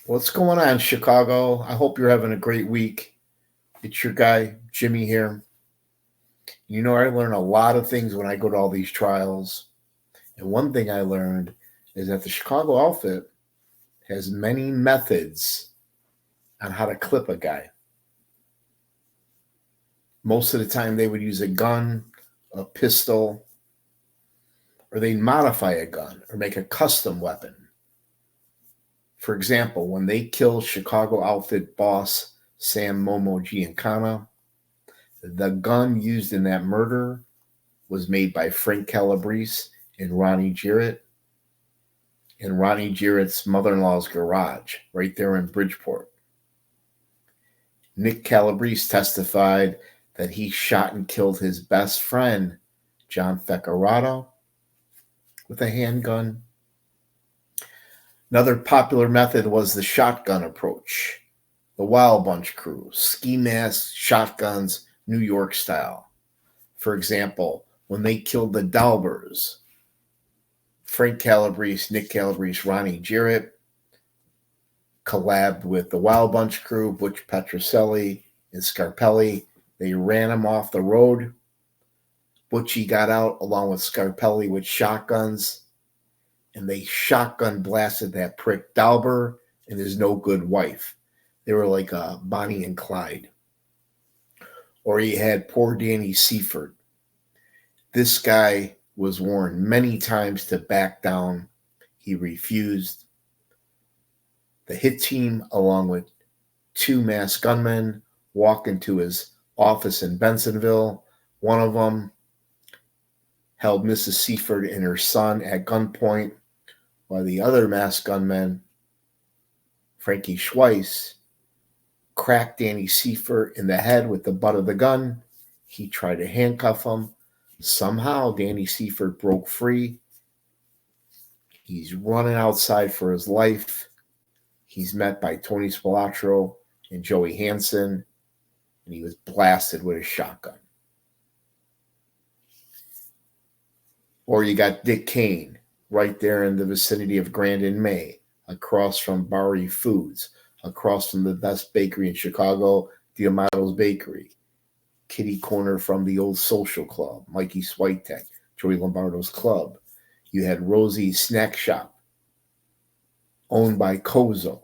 What's going on, Chicago? I hope you're having a great week. It's your guy, Jimmy here. I learn a lot of things when I go to all these trials. And one thing I learned is that the Chicago outfit has many methods on how to clip a guy. Most of the time, they would use a gun, a pistol, or they'd modify a gun or make a custom weapon. For example, when they killed Chicago outfit boss Sam Momo Giancana, the gun used in that murder was made by Frank Calabrese and Ronnie Jarrett in Ronnie Jarrett's mother-in-law's garage right there in Bridgeport. Nick Calabrese testified that he shot and killed his best friend, John Fecerato, with a handgun. Another popular method was the shotgun approach. The Wild Bunch crew, ski masks, shotguns, New York style. For example, when they killed the Dalbers, Frank Calabrese, Nick Calabrese, Ronnie Jarrett collabed with the Wild Bunch crew, Butch Petrocelli and Scarpelli. They ran him off the road. Butchie got out along with Scarpelli with shotguns, and they shotgun blasted that prick Dalber and his no good wife. They were like Bonnie and Clyde. Or he had poor Danny Seifert. This guy was warned many times to back down. He refused. The hit team, along with two masked gunmen, walked into his office in Bensonville. One of them held Mrs. Seifert and her son at gunpoint, while the other masked gunman, Frankie Schweiss, cracked Danny Seifert in the head with the butt of the gun. He tried to handcuff him. Somehow, Danny Seifert broke free. He's running outside for his life. He's met by Tony Spilatro and Joey Hansen, and he was blasted with a shotgun. Or you got Dick Kane right there in the vicinity of Grand and May, across from Barry Foods, across from the best bakery in Chicago, Diamato's Bakery, kitty corner from the old social club, Mikey Switek, Joey Lombardo's club. You had Rosie's Snack Shop, owned by Kozo.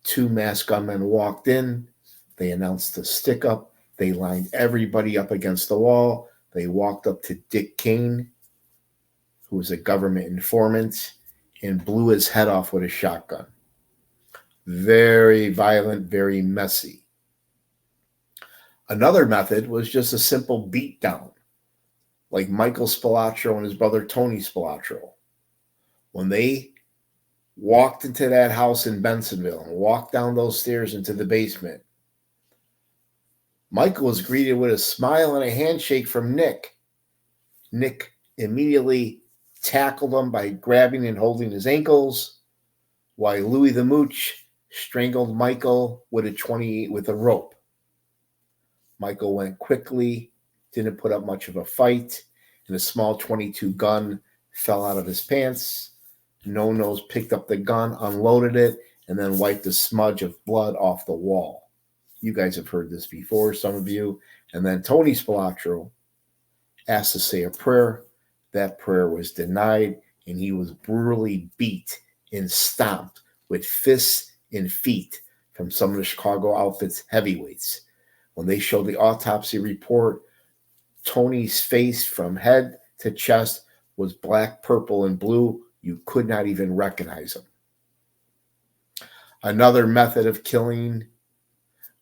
Two masked gunmen walked in. They announced a stick-up. They lined everybody up against the wall. They walked up to Dick Kane, who was a government informant, and blew his head off with a shotgun. Very violent, very messy. Another method was just a simple beatdown, like Michael Spilatro and his brother Tony Spilatro. When they walked into that house in Bensonville and walked down those stairs into the basement, Michael was greeted with a smile and a handshake from Nick. Nick immediately tackled him by grabbing and holding his ankles, while Louis the Mooch strangled Michael with a 28 with a rope. Michael went quickly, didn't put up much of a fight, and a small 22 gun fell out of his pants. No-Nose picked up the gun, unloaded it, and then wiped a smudge of blood off the wall. You guys have heard this before, some of you. And then Tony Spilatro asked to say a prayer. That prayer was denied, and he was brutally beat and stomped with fists and feet from some of the Chicago outfit's heavyweights. When they showed the autopsy report, Tony's face from head to chest was black, purple, and blue. You could not even recognize him. Another method of killing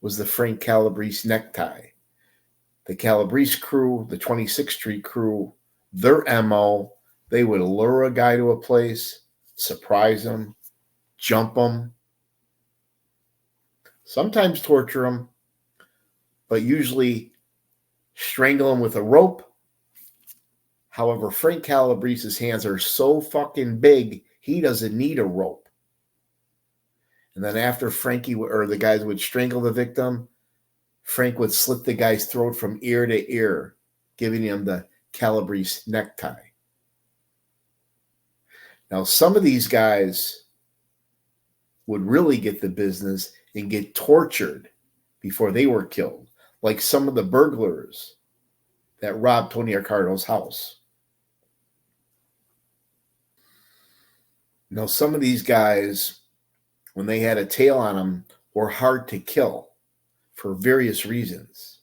was the Frank Calabrese necktie. The Calabrese crew, the 26th Street crew, their MO, they would lure a guy to a place, surprise him, jump him, sometimes torture him, but usually strangle him with a rope. However, Frank Calabrese's hands are so fucking big, he doesn't need a rope. And then after Frankie or the guys would strangle the victim, Frank would slit the guy's throat from ear to ear, giving him the Calabrese necktie. Now, some of these guys would really get the business and get tortured before they were killed, like some of the burglars that robbed Tony Accardo's house. Now, some of these guys, when they had a tail on them, were hard to kill for various reasons.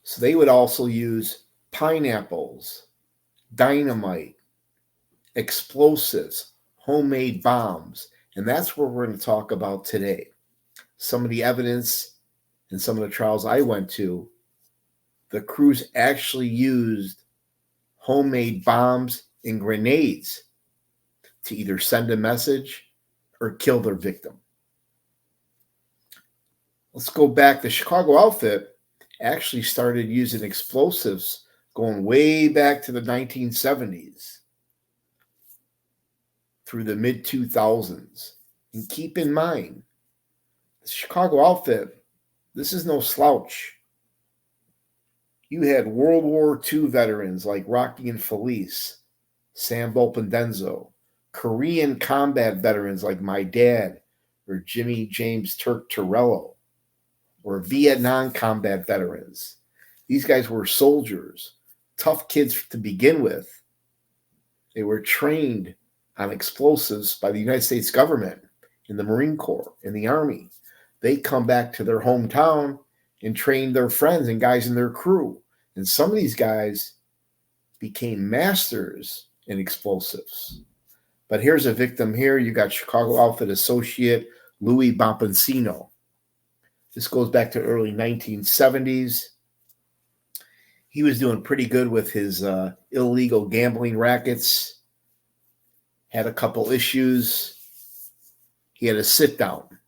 So they would also use pineapples, dynamite, explosives, homemade bombs. And that's what we're going to talk about today. Some of the evidence and some of the trials I went to, the crews actually used homemade bombs and grenades to either send a message or kill their victim. Let's go back. The Chicago outfit actually started using explosives going way back to the 1970s through the mid-2000s. And keep in mind, the Chicago outfit, this is no slouch. You had World War II veterans like Rocky and Felice, Sam Volpenhein, Korean combat veterans like my dad or Jimmy James Turk Torello, or Vietnam combat veterans. These guys were soldiers, tough kids to begin with. They were trained on explosives by the United States government, in the Marine Corps, in the Army. They come back to their hometown and train their friends and guys in their crew. And some of these guys became masters in explosives. But here's a victim here. You got Chicago outfit associate Louis Bompancino. This goes back to early 1970s. He was doing pretty good with his illegal gambling rackets. Had a couple issues. He had a sit down.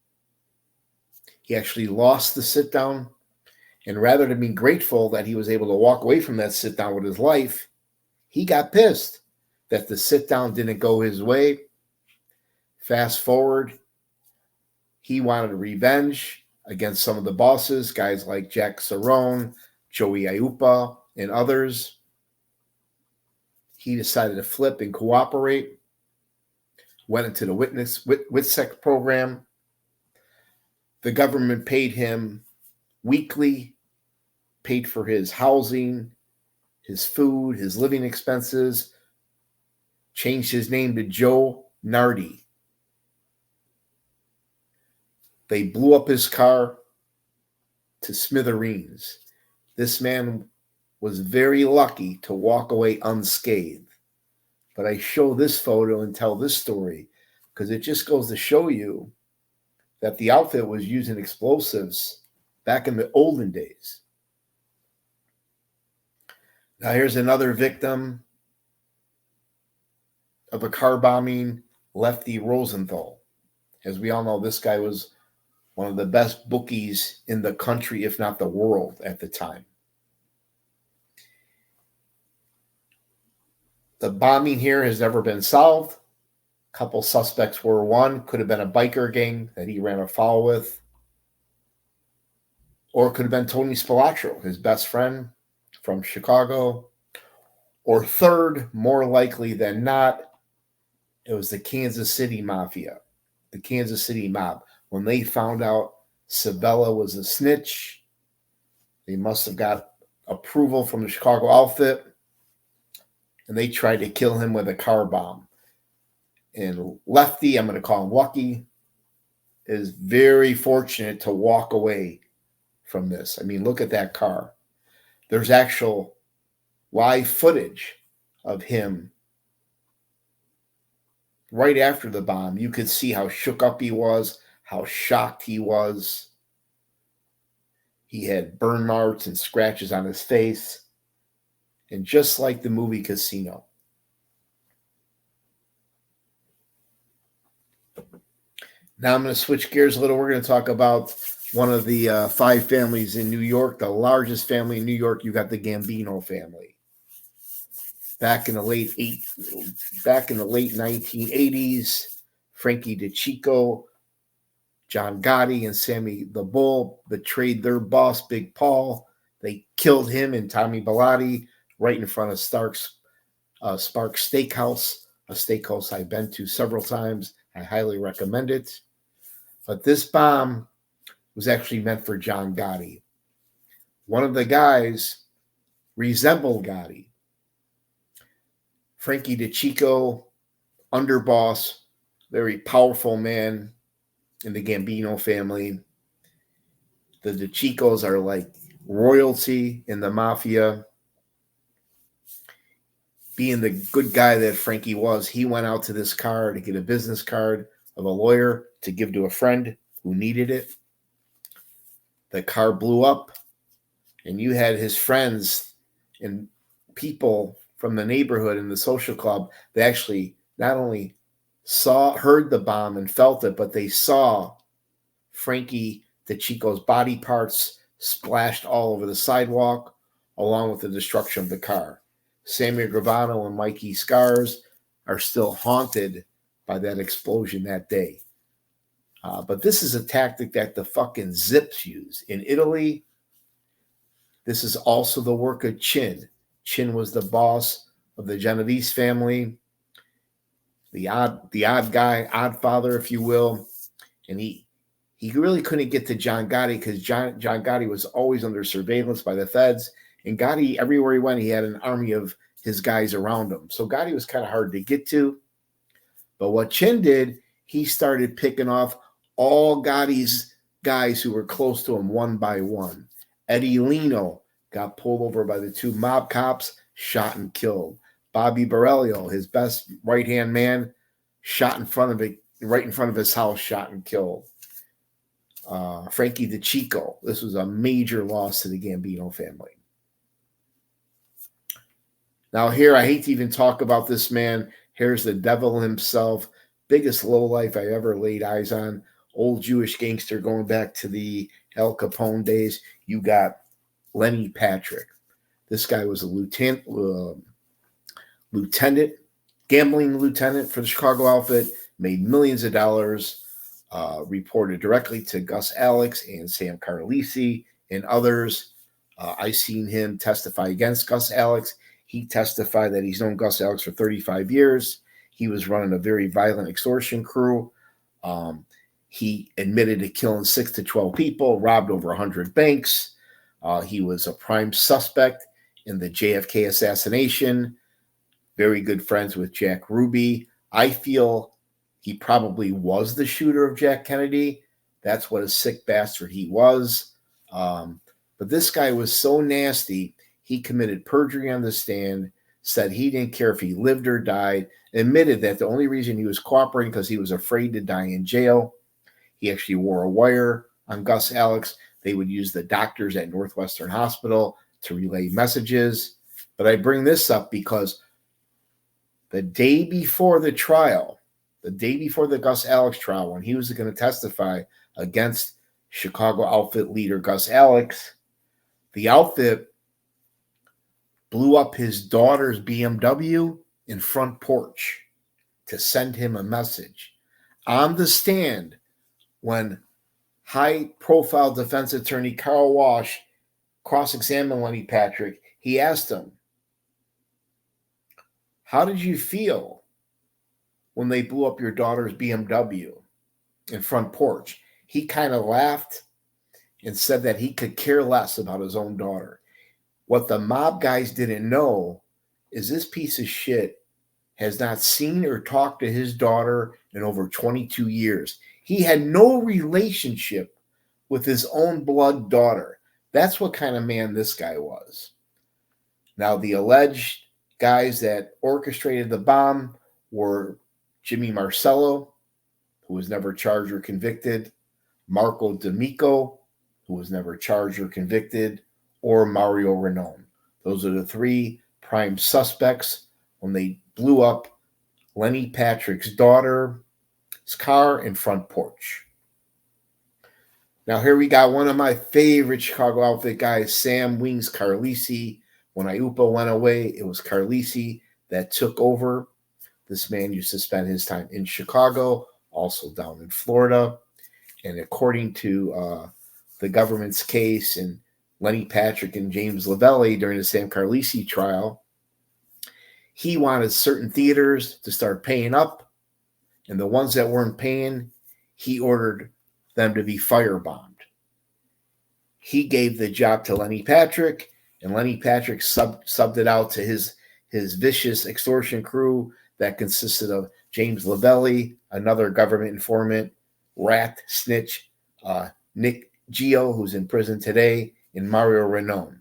He actually lost the sit down. And rather than be grateful that he was able to walk away from that sit down with his life, he got pissed that the sit down didn't go his way. Fast forward, he wanted revenge against some of the bosses, guys like Jack Cerrone, Joey Aiuppa, and others. He decided to flip and cooperate. Went into the WITSEC program. The government paid him weekly, paid for his housing, his food, his living expenses, changed his name to Joe Nardi. They blew up his car to smithereens. This man was very lucky to walk away unscathed. But I show this photo and tell this story because it just goes to show you that the outfit was using explosives back in the olden days. Now here's another victim of a car bombing, Lefty Rosenthal. As we all know, this guy was one of the best bookies in the country, if not the world at the time. The bombing here has never been solved. A couple suspects were one. Could have been a biker gang that he ran afoul with. Or it could have been Tony Spilotro, his best friend from Chicago. Or third, more likely than not, it was the Kansas City Mafia, the Kansas City mob. When they found out Sabella was a snitch, they must have got approval from the Chicago outfit, and they tried to kill him with a car bomb. And Lefty, I'm going to call him Lucky, is very fortunate to walk away from this. I mean, look at that car. There's actual live footage of him right after the bomb. You could see how shook up he was, how shocked he was. He had burn marks and scratches on his face. And just like the movie Casino. Now I'm going to switch gears a little. We're going to talk about one of the five families in New York, the largest family in New York. You got the Gambino family. Back in the late 1980s, Frankie DeCicco, John Gotti, and Sammy the Bull betrayed their boss, Big Paul. They killed him and Tommy Bilotti right in front of Sparks Steakhouse a steakhouse I've been to several times. I highly recommend it. But this bomb was actually meant for John Gotti. One of the guys resembled Gotti. Frankie DeCicco, underboss, very powerful man in the Gambino family. The DeCiccos are like royalty in the mafia. Being the good guy that Frankie was, he went out to this car to get a business card of a lawyer to give to a friend who needed it. The car blew up, and you had his friends and people from the neighborhood and the social club that actually not only heard the bomb and felt it, but they saw Frankie DeCicco's body parts splashed all over the sidewalk, along with the destruction of the car. Sammy Gravano and Mikey scars are still haunted by that explosion that day. But this is a tactic that the fucking Zips use. In Italy, this is also the work of Chin. Chin was the boss of the Genovese family, the odd guy, odd father, if you will. And he really couldn't get to John Gotti because John Gotti was always under surveillance by the feds. And Gotti, everywhere he went, he had an army of his guys around him. So Gotti was kind of hard to get to. But what Chin did, he started picking off all Gotti's guys who were close to him one by one. Eddie Lino got pulled over by the two mob cops, shot and killed. Bobby Borello, his best right-hand man, shot right in front of his house, shot and killed. Frankie DeCicco, this was a major loss to the Gambino family. Now here, I hate to even talk about this man. Here's the devil himself, biggest lowlife I ever laid eyes on. Old Jewish gangster going back to the Al Capone days. You got Lenny Patrick. This guy was a lieutenant, gambling lieutenant for the Chicago outfit, made millions of dollars, reported directly to Gus Alex and Sam Carlisi and others. I seen him testify against Gus Alex. He testified that he's known Gus Alex for 35 years. He was running a very violent extortion crew. He admitted to killing 6 to 12 people, robbed over 100 banks. He was a prime suspect in the JFK assassination. Very good friends with Jack Ruby. I feel he probably was the shooter of Jack Kennedy. That's what a sick bastard he was. But this guy was so nasty, he committed perjury on the stand, said he didn't care if he lived or died, admitted that the only reason he was cooperating because he was afraid to die in jail. He actually wore a wire on Gus Alex. They would use the doctors at Northwestern Hospital to relay messages. But I bring this up because the day before the trial, the day before the Gus Alex trial, when he was going to testify against Chicago outfit leader Gus Alex, the outfit blew up his daughter's BMW in front porch to send him a message. On the stand, when high-profile defense attorney Carl Walsh cross-examined Lenny Patrick, he asked him, how did you feel when they blew up your daughter's BMW in front porch? He kind of laughed and said that he could care less about his own daughter. What the mob guys didn't know is this piece of shit has not seen or talked to his daughter in over 22 years. He had no relationship with his own blood daughter. That's what kind of man this guy was. Now, the alleged guys that orchestrated the bomb were Jimmy Marcelo, who was never charged or convicted, Marco D'Amico, who was never charged or convicted, or Mario Renown. Those are the three prime suspects when they blew up Lenny Patrick's daughter's car in front porch. Now here we got one of my favorite Chicago outfit guys, Sam Wings Carlisi. When Iupa went away, it was Carlisi that took over. This man used to spend his time in Chicago, also down in Florida. And according to the government's case and Lenny Patrick and James Lavelli during the Sam Carlisi trial, He wanted certain theaters to start paying up, and the ones that weren't paying, he ordered them to be firebombed. He gave the job to Lenny Patrick, and Lenny Patrick subbed it out to his vicious extortion crew that consisted of James Lavelli, another government informant, rat, snitch, Nick Gio, who's in prison today, and Mario Renown.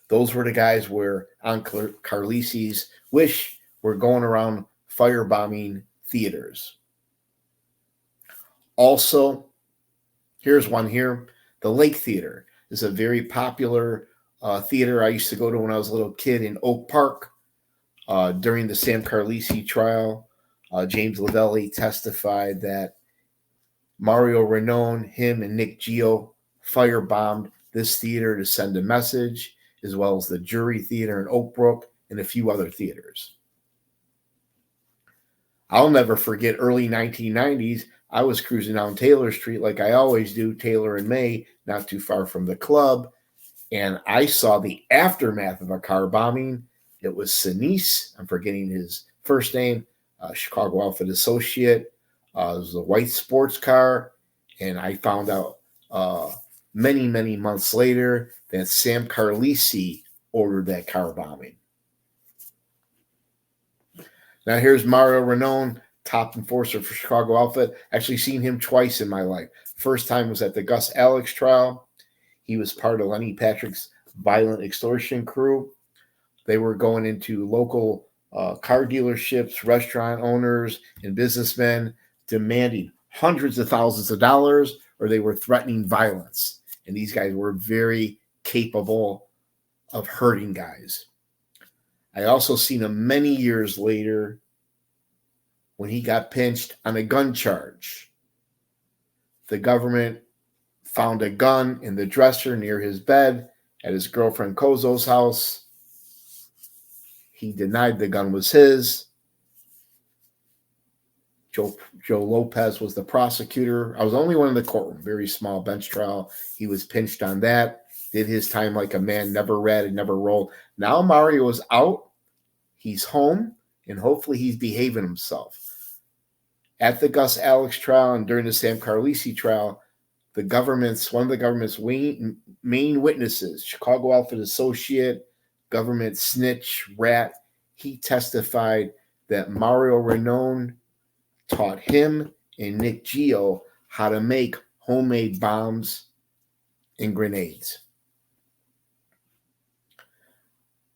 Those were the guys where on Carlisi's wish were going around firebombing theaters. Also, here's one here. The Lake Theater is a very popular theater I used to go to when I was a little kid in Oak Park. During the Sam Carlisi trial, James Lavelli testified that Mario Renown, him, and Nick Gio firebombed this theater to send a message, as well as the Jury Theater in Oak Brook and a few other theaters. I'll never forget early 1990s. I was cruising down Taylor Street like I always do, Taylor and May, not too far from the club, and I saw the aftermath of a car bombing. It was Sinise, I'm forgetting his first name, Chicago outfit associate. It was a white sports car, and I found out many, many months later that Sam Carlisi ordered that car bombing. Now here's Mario Renown, top enforcer for Chicago outfit. Actually seen him twice in my life. First time was at the Gus Alex trial. He was part of Lenny Patrick's violent extortion crew. They were going into local car dealerships, restaurant owners, and businessmen, demanding hundreds of thousands of dollars, or they were threatening violence. And these guys were very capable of hurting guys. I also seen him many years later when he got pinched on a gun charge. The government found a gun in the dresser near his bed at his girlfriend Kozo's house. He denied the gun was his. Joe Lopez was the prosecutor. I was the only one in the courtroom, very small bench trial. He was pinched on that, did his time like a man, never ratted, never rolled. Now Mario is out. He's home, and hopefully he's behaving himself. At the Gus Alex trial and during the Sam Carlisi trial, one of the government's main witnesses, Chicago outfit associate, government snitch, rat, he testified that Mario Renown taught him and Nick Gio how to make homemade bombs and grenades.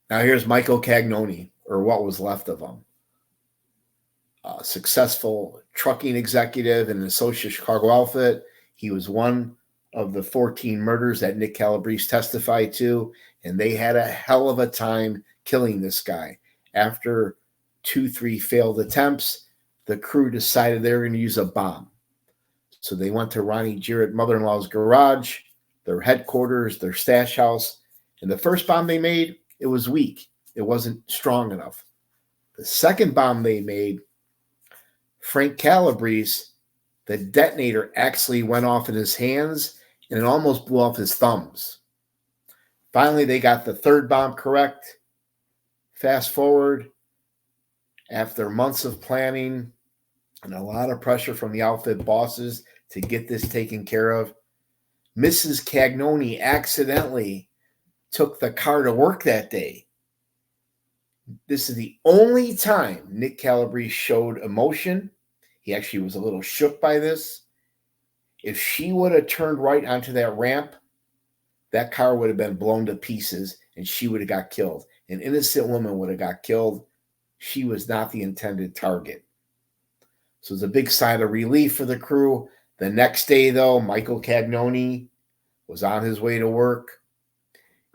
Now here's Michael Cagnoni, or what was left of him. A successful trucking executive and an associate Chicago outfit. He was one of the 14 murders that Nick Calabrese testified to, and they had a hell of a time killing this guy. After 2-3 failed attempts, the crew decided they were going to use a bomb. So they went to Ronnie Jarrett mother-in-law's garage, their headquarters, their stash house, and the first bomb they made, it was weak. It wasn't strong enough. The second bomb they made, Frank Calabrese, the detonator actually went off in his hands and it almost blew off his thumbs. Finally, they got the third bomb correct. Fast forward, after months of planning and a lot of pressure from the outfit bosses to get this taken care of, Mrs. Cagnoni accidentally took the car to work that day. This is the only time Nick Calabrese showed emotion. He actually was a little shook by this. If she would have turned right onto that ramp, that car would have been blown to pieces and she would have got killed. An innocent woman would have got killed. She was not the intended target. So it's a big sign of relief for the crew. The next day, though, Michael Cagnoni was on his way to work.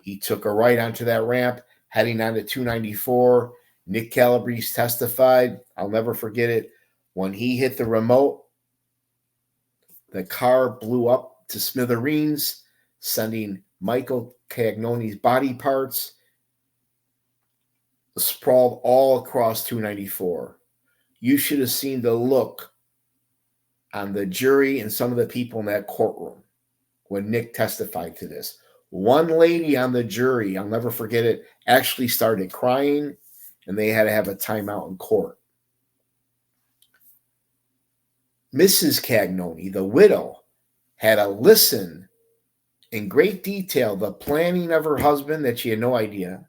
He took a right onto that ramp, heading onto 294. Nick Calabrese testified. I'll never forget it. When he hit the remote, the car blew up to smithereens, sending Michael Cagnoni's body parts sprawled all across 294. You should have seen the look on the jury and some of the people in that courtroom when Nick testified to this. One lady on the jury, I'll never forget it, actually started crying, and they had to have a timeout in court. Mrs. Cagnoni, the widow, had to listen in great detail the planning of her husband that she had no idea,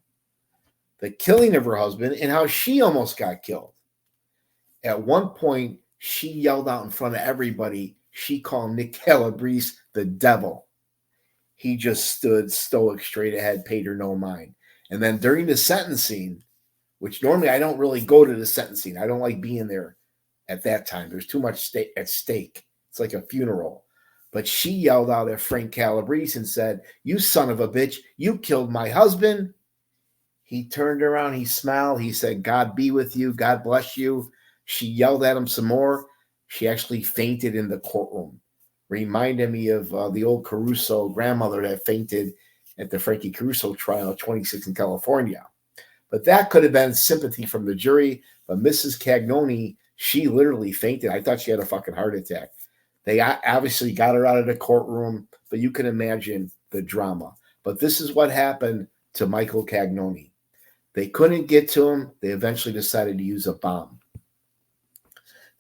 the killing of her husband, and how she almost got killed. At one point, she yelled out in front of everybody, she called Nick Calabrese the devil. He just stood stoic straight ahead, paid her no mind. And then during the sentencing, which normally I don't really go to the sentencing. I don't like being there at that time. There's too much at stake. It's like a funeral. But she yelled out at Frank Calabrese and said, "You son of a bitch, you killed my husband." He turned around, he smiled, he said, "God be with you, God bless you." She yelled at him some more. She actually fainted in the courtroom. Reminded me of the old Caruso grandmother that fainted at the Frankie Caruso trial, 26 in California. But that could have been sympathy from the jury. But Mrs. Cagnoni, she literally fainted. I thought she had a fucking heart attack. They obviously got her out of the courtroom, but you can imagine the drama. But this is what happened to Michael Cagnoni. They couldn't get to him. They eventually decided to use a bomb.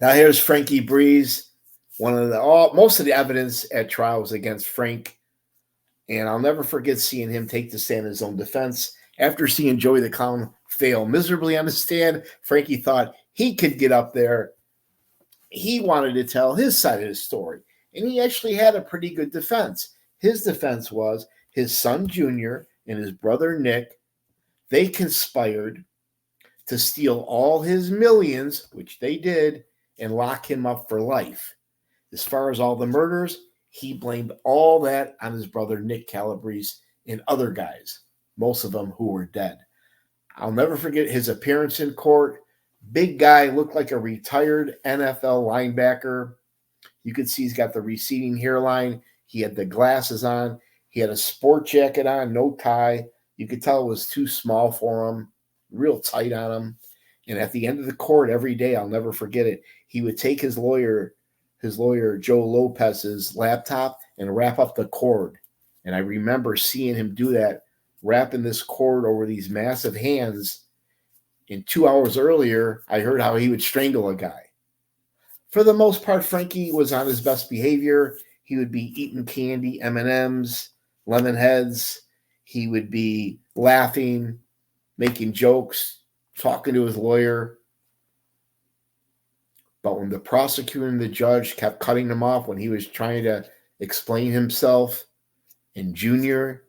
Now here's Frankie Breeze. Most of the evidence at trial was against Frank. And I'll never forget seeing him take the stand in his own defense. After seeing Joey the Clown fail miserably on the stand, Frankie thought he could get up there. He wanted to tell his side of the story. And he actually had a pretty good defense. His defense was his son Junior and his brother Nick, they conspired to steal all his millions, which they did, and lock him up for life. As far as all the murders, he blamed all that on his brother Nick Calabrese and other guys, most of them who were dead. I'll never forget his appearance in court. Big guy, looked like a retired NFL linebacker. You could see he's got the receding hairline. He had the glasses on. He had a sport jacket on, no tie. You could tell it was too small for him, real tight on him. And at the end of the court every day, I'll never forget it, he would take his lawyer Joe Lopez's laptop and wrap up the cord. And I remember seeing him do that, wrapping this cord over these massive hands. And 2 hours earlier, I heard how he would strangle a guy. For the most part, Frankie was on his best behavior. He would be eating candy, M&Ms, lemon heads. He would be laughing, making jokes, talking to his lawyer. But when the prosecutor and the judge kept cutting him off when he was trying to explain himself, and Junior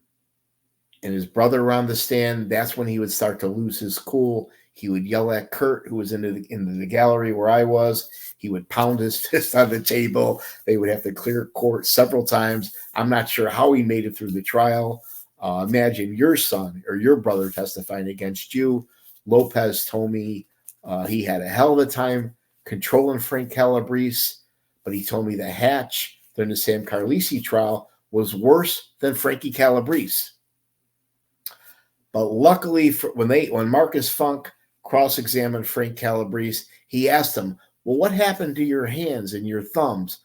and his brother were on the stand, that's when he would start to lose his cool. He would yell at Kurt, who was in the gallery where I was. He would pound his fist on the table. They would have to clear court several times. I'm not sure how he made it through the trial. Imagine your son or your brother testifying against you. Lopez told me he had a hell of a time controlling Frank Calabrese, but he told me the hatch during the Sam Carlisi trial was worse than Frankie Calabrese. But luckily, when Marcus Funk cross-examined Frank Calabrese, he asked him, "Well, what happened to your hands and your thumbs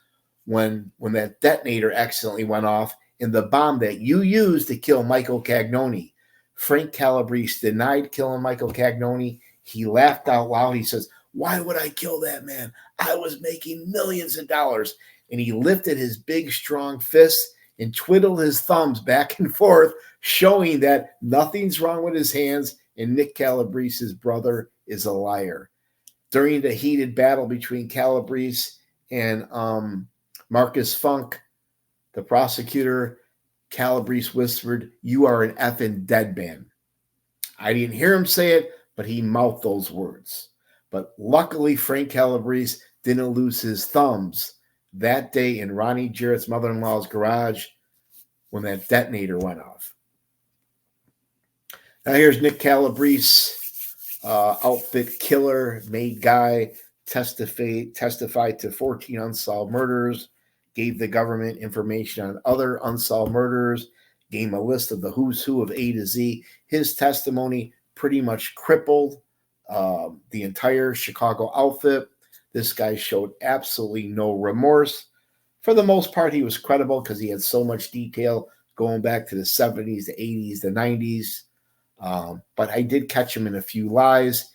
when that detonator accidentally went off in the bomb that you used to kill Michael Cagnoni?" Frank Calabrese denied killing Michael Cagnoni. He laughed out loud. He says, "Why would I kill that man? I was making millions of dollars." And he lifted his big, strong fist and twiddled his thumbs back and forth, showing that nothing's wrong with his hands, and Nick Calabrese's brother is a liar. During the heated battle between Calabrese and Marcus Funk, the prosecutor, Calabrese whispered, "You are an effing dead man." I didn't hear him say it, but he mouthed those words. But luckily, Frank Calabrese didn't lose his thumbs that day in Ronnie Jarrett's mother-in-law's garage when that detonator went off. Now here's Nick Calabrese, outfit killer, made guy, testified to 14 unsolved murders, gave the government information on other unsolved murders, gave a list of the who's who of A to Z. His testimony pretty much crippled the entire Chicago outfit. This guy showed absolutely no remorse. For the most part, he was credible because he had so much detail going back to the 70s, the 80s, the 90s. But I did catch him in a few lies.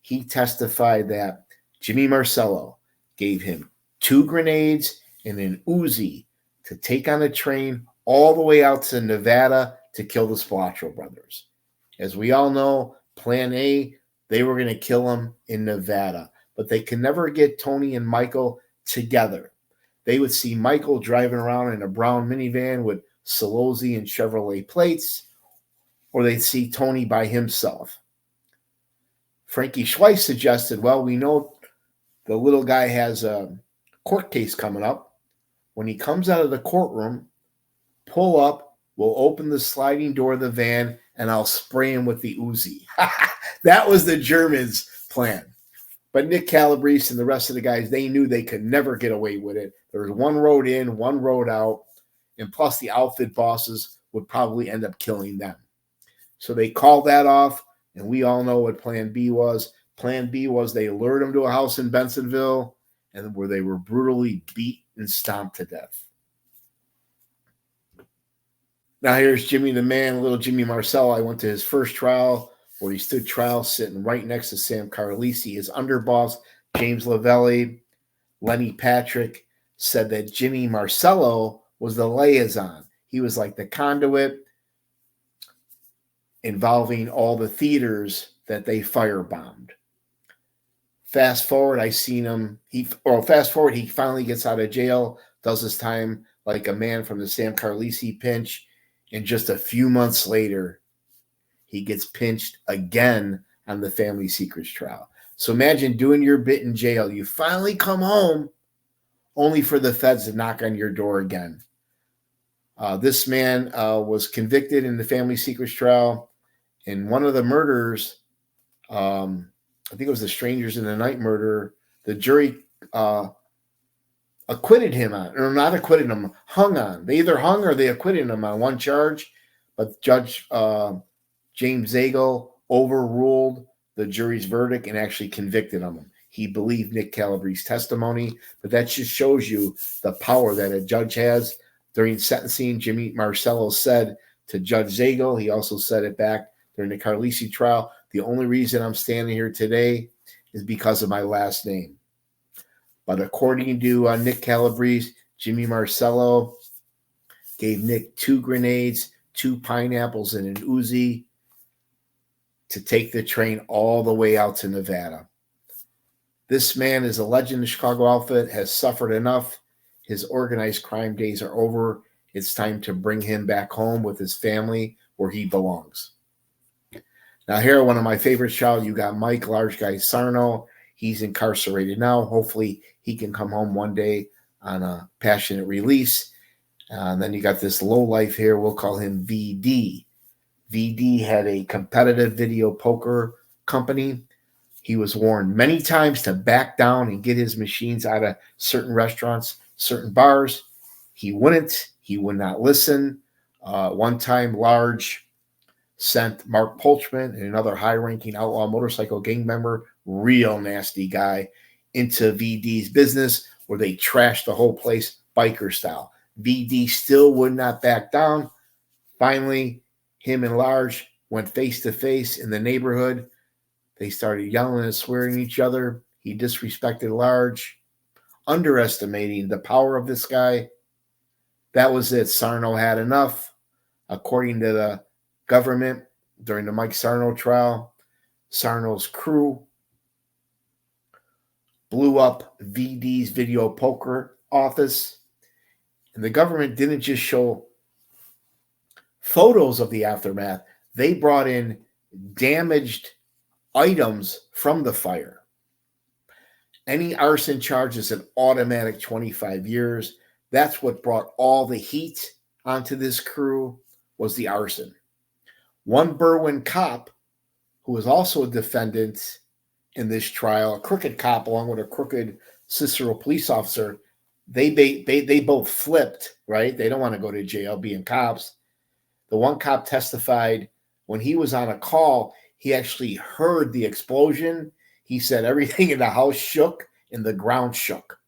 He testified that Jimmy Marcelo gave him 2 grenades and an Uzi to take on a train all the way out to Nevada to kill the Spilotro brothers. As we all know, Plan A, they were going to kill him in Nevada, but they could never get Tony and Michael together. They would see Michael driving around in a brown minivan with Solozzi and Chevrolet plates, or they'd see Tony by himself. Frankie Schweiss suggested, well, we know the little guy has a court case coming up. When he comes out of the courtroom, pull up, we'll open the sliding door of the van, and I'll spray him with the Uzi. That was the Germans' plan. But Nick Calabrese and the rest of the guys, they knew they could never get away with it. There was one road in, one road out, and plus the outfit bosses would probably end up killing them. So they called that off, and we all know what Plan B was. Plan B was they lured him to a house in Bensonville, and where they were brutally beat and stomped to death. Now here's Jimmy the Man, little Jimmy Marcelo. I went to his first trial where he stood trial sitting right next to Sam Carlisi. His underboss, James Lavelli, Lenny Patrick, said that Jimmy Marcelo was the liaison. He was like the conduit involving all the theaters that they firebombed. Fast forward, I seen him. He finally gets out of jail, does his time like a man from the Sam Carlisi pinch, and just a few months later, he gets pinched again on the Family Secrets trial. So imagine doing your bit in jail. You finally come home, only for the feds to knock on your door again. This man was convicted in the Family Secrets trial. In one of the murders, I think it was the Strangers in the Night murder, the jury acquitted him on, or not acquitted him, hung on. They either hung or they acquitted him on one charge, but Judge James Zagel overruled the jury's verdict and actually convicted him. He believed Nick Calabrese's testimony, but that just shows you the power that a judge has. During sentencing, Jimmy Marcelo said to Judge Zagel, he also said it back during the Carlisi trial, the only reason I'm standing here today is because of my last name. But according to Nick Calabrese, Jimmy Marcelo gave Nick 2 grenades, 2 pineapples, and an Uzi to take the train all the way out to Nevada. This man is a legend in the Chicago outfit, has suffered enough. His organized crime days are over. It's time to bring him back home with his family where he belongs. Now here, one of my favorites, child, you got Mike, large guy Sarno. He's incarcerated now. Hopefully he can come home one day on a passionate release. And then you got this lowlife here. We'll call him VD. VD had a competitive video poker company. He was warned many times to back down and get his machines out of certain restaurants, certain bars. He wouldn't. He would not listen. One time, Large sent Mark Polchman and another high-ranking outlaw motorcycle gang member, real nasty guy, into VD's business where they trashed the whole place biker style. VD still would not back down. Finally, him and Large went face-to-face in the neighborhood. They started yelling and swearing at each other. He disrespected Large, underestimating the power of this guy. That was it. Sarno had enough. According to the government, during the Mike Sarno trial, Sarno's crew blew up VD's video poker office. And the government didn't just show photos of the aftermath. They brought in damaged items from the fire. Any arson charge is an automatic 25 years. That's what brought all the heat onto this crew, was the arson. One Berwyn cop, who was also a defendant in this trial, a crooked cop along with a crooked Cicero police officer, they both flipped, right? They don't want to go to jail being cops. The one cop testified when he was on a call, he actually heard the explosion. He said everything in the house shook and the ground shook.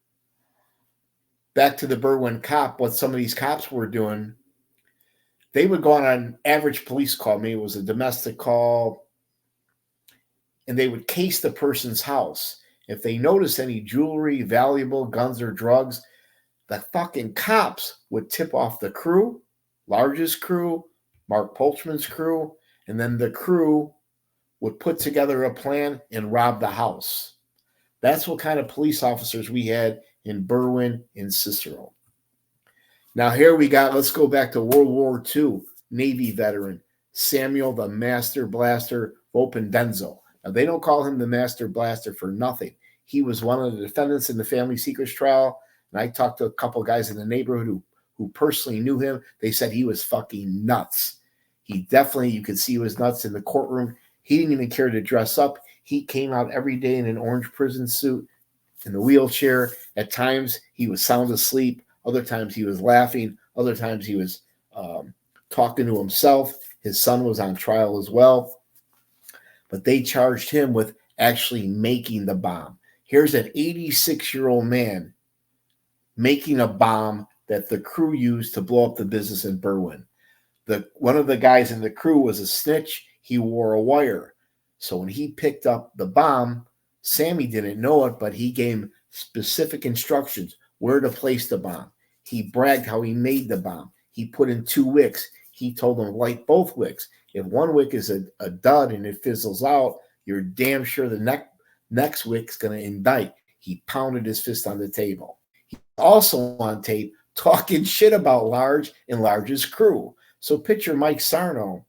Back to the Berwyn cop, what some of these cops were doing, They would go on an average police call. Maybe it was a domestic call, and they would case the person's house. If they noticed any jewelry, valuable guns, or drugs, the fucking cops would tip off the crew, largest crew, Mark Polchman's crew, and then the crew would put together a plan and rob the house. That's what kind of police officers we had in Berwyn and Cicero. Now here we got, let's go back to World War II, Navy veteran, Samuel the Master Blaster Volpenhein. Now they don't call him the Master Blaster for nothing. He was one of the defendants in the family secrets trial, and I talked to a couple guys in the neighborhood who personally knew him. They said he was fucking nuts. He definitely, you could see he was nuts in the courtroom. He didn't even care to dress up. He came out every day in an orange prison suit, in the wheelchair. At times, he was sound asleep. Other times, he was laughing. Other times, he was talking to himself. His son was on trial as well. But they charged him with actually making the bomb. Here's an 86-year-old man making a bomb that the crew used to blow up the business in Berwyn. One of the guys in the crew was a snitch. He wore a wire. So when he picked up the bomb, Sammy didn't know it, but he gave specific instructions where to place the bomb. He bragged how he made the bomb. He put in 2 wicks. He told them light both wicks. If one wick is a dud and it fizzles out, you're damn sure the next wick's going to indict. He pounded his fist on the table. He also on tape talking shit about Large and Large's crew. So picture Mike Sarno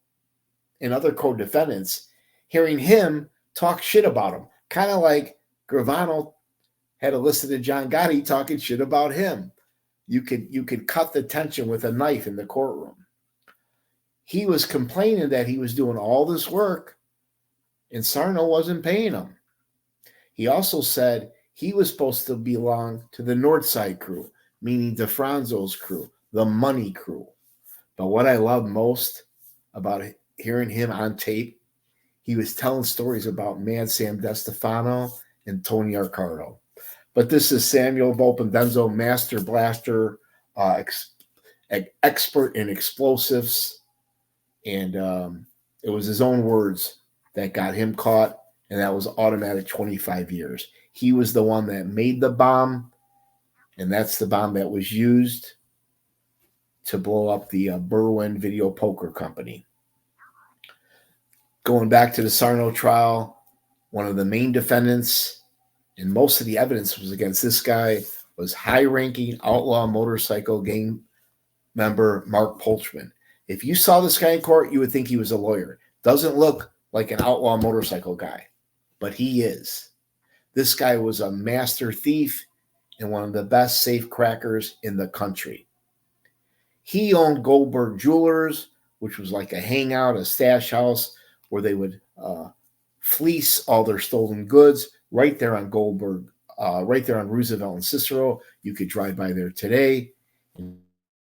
and other co-defendants hearing him talk shit about him. Kind of like Gravano had elicited John Gotti talking shit about him. You could cut the tension with a knife in the courtroom. He was complaining that he was doing all this work and Sarno wasn't paying him. He also said he was supposed to belong to the Northside crew, meaning DeFranzo's crew, the money crew. But what I love most about hearing him on tape, he was telling stories about Mad Sam DeStefano and Tony Arcardo. But this is Samuel Volpenhein, Master Blaster, expert in explosives. And it was his own words that got him caught, and that was automatic 25 years. He was the one that made the bomb, and that's the bomb that was used to blow up the Berwyn Video Poker Company. Going back to the Sarno trial, one of the main defendants, and most of the evidence was against this guy, was high-ranking outlaw motorcycle gang member Mark Polchman. If you saw this guy in court, you would think he was a lawyer. Doesn't look like an outlaw motorcycle guy, but he is. This guy was a master thief and one of the best safe crackers in the country. He owned Goldberg Jewelers, which was like a hangout, a stash house where they would fleece all their stolen goods right there on Goldberg, right there on Roosevelt and Cicero. You could drive by there today.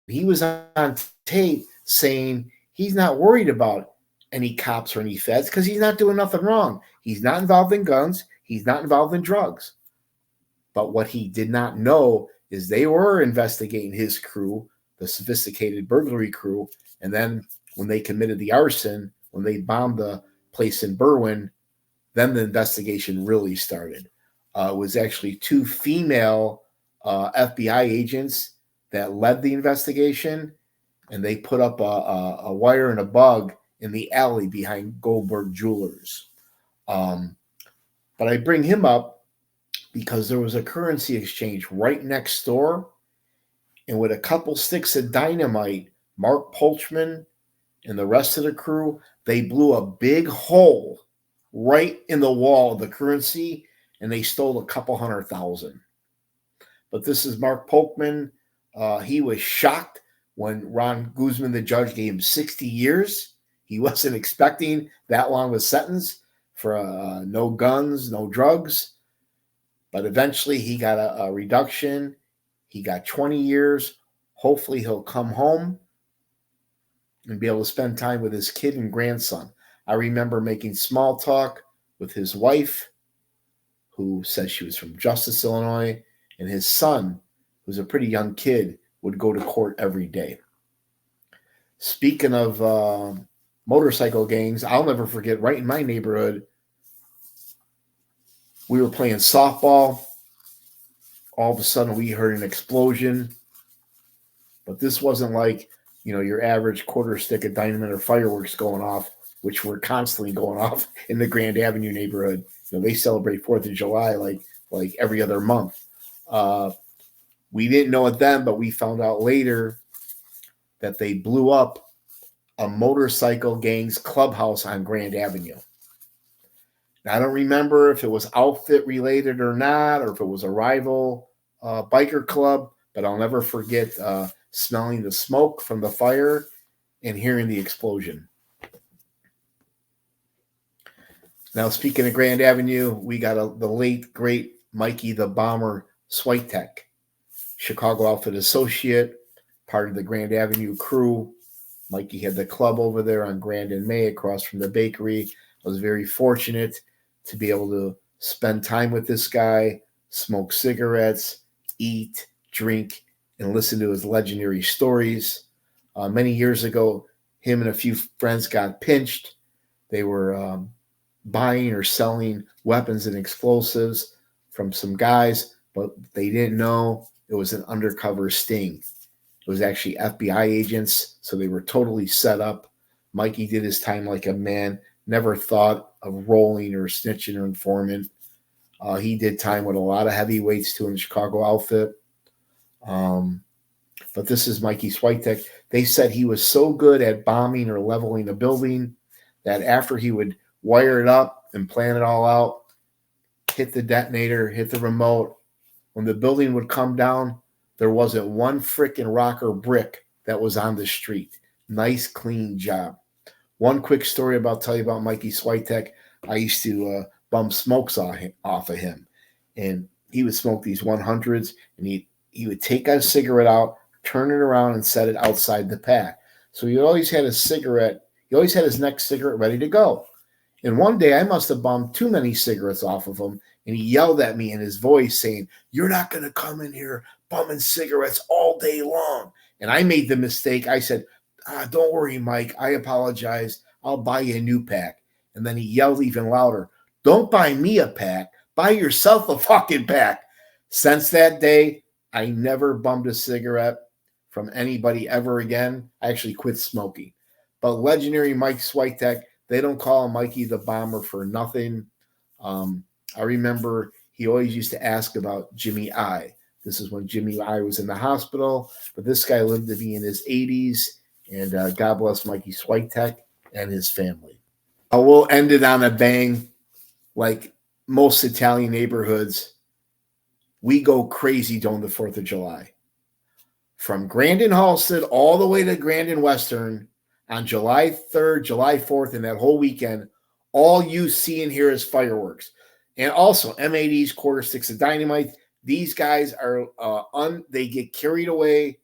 He was on tape saying he's not worried about any cops or any feds because he's not doing nothing wrong. He's not involved in guns. He's not involved in drugs. But what he did not know is they were investigating his crew, the sophisticated burglary crew, and then when they committed the arson, when they bombed the place in Berwyn, then the investigation really started. It was actually 2 female FBI agents that led the investigation, and they put up a wire and a bug in the alley behind Goldberg Jewelers. But I bring him up because there was a currency exchange right next door, and with a couple sticks of dynamite, Mark Polchman and the rest of the crew, they blew a big hole right in the wall of the currency, and they stole a couple $100,000. But this is Mark Polchman. He was shocked when Ron Guzman, the judge, gave him 60 years. He wasn't expecting that long of a sentence for no guns, no drugs. But eventually he got a reduction. He got 20 years. Hopefully he'll come home and be able to spend time with his kid and grandson. I remember making small talk with his wife, who says she was from Justice, Illinois, and his son, who's a pretty young kid, would go to court every day. Speaking of motorcycle gangs, I'll never forget, right in my neighborhood, we were playing softball. All of a sudden, we heard an explosion. But this wasn't like, your average quarter stick of dynamite or fireworks going off, which were constantly going off in the Grand Avenue neighborhood. They celebrate 4th of July like every other month. We didn't know it then, but we found out later that they blew up a motorcycle gang's clubhouse on Grand Avenue. Now, I don't remember if it was outfit related or not, or if it was a rival biker club, but I'll never forget smelling the smoke from the fire and hearing the explosion. Now, speaking of Grand Avenue, we got the late, great Mikey the Bomber Switek, Chicago outfit associate, part of the Grand Avenue crew. Mikey had the club over there on Grand and May across from the bakery. I was very fortunate to be able to spend time with this guy, smoke cigarettes, eat, drink, and listen to his legendary stories. Many years ago, him and a few friends got pinched. They were buying or selling weapons and explosives from some guys, but they didn't know it was an undercover sting. It was actually FBI agents, so they were totally set up. Mikey did his time like a man, never thought of rolling or snitching or informant. He did time with a lot of heavyweights too in the Chicago outfit. But this is Mikey Switek. They said he was so good at bombing or leveling a building that after he would wire it up and plan it all out, hit the detonator, hit the remote, when the building would come down, there wasn't one frickin' rock or brick that was on the street. Nice, clean job. One quick story tell you about Mikey Switek. I used to bum smokes off of him. And he would smoke these 100s, and he would take a cigarette out, turn it around, and set it outside the pack. So he always had his next cigarette ready to go. And one day I must have bummed too many cigarettes off of him, and he yelled at me in his voice saying, "You're not going to come in here bumming cigarettes all day long." And I made the mistake. I said, "Don't worry, Mike. I apologize. I'll buy you a new pack." And then he yelled even louder, "Don't buy me a pack. Buy yourself a fucking pack." Since that day, I never bummed a cigarette from anybody ever again. I actually quit smoking. But legendary Mike Switek, they don't call him Mikey the Bomber for nothing. I remember he always used to ask about Jimmy I. This is when Jimmy I was in the hospital, but this guy lived to be in his 80s, and God bless Mikey Switek and his family. We'll end it on a bang. Like most Italian neighborhoods, we go crazy during the 4th of July. From Grandin Halsted all the way to Grandin Western on July 3rd, July 4th, and that whole weekend, all you see and hear is fireworks. And also M80s, quarter sticks of dynamite. These guys are, they get carried away.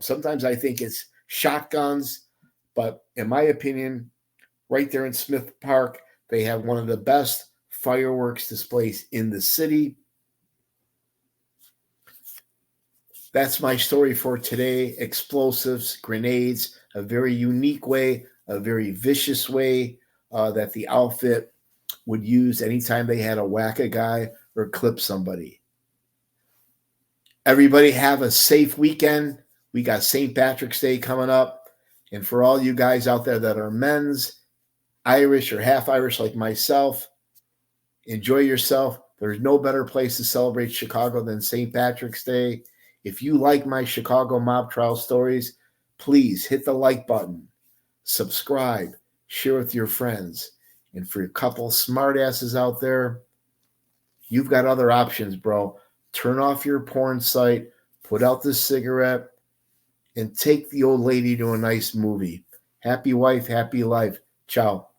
Sometimes I think it's shotguns, but in my opinion, right there in Smith Park, they have one of the best fireworks displays in the city. That's my story for today. Explosives, grenades, a very unique way, a very vicious way that the outfit would use anytime they had to whack a guy or clip somebody. Everybody have a safe weekend. We got St. Patrick's Day coming up. And for all you guys out there that are men's, Irish or half Irish like myself, enjoy yourself. There's no better place to celebrate Chicago than St. Patrick's Day. If you like my Chicago mob trial stories, please hit the like button, subscribe, share with your friends. And for a couple smartasses out there, you've got other options, bro. Turn off your porn site, put out the cigarette, and take the old lady to a nice movie. Happy wife, happy life. Ciao.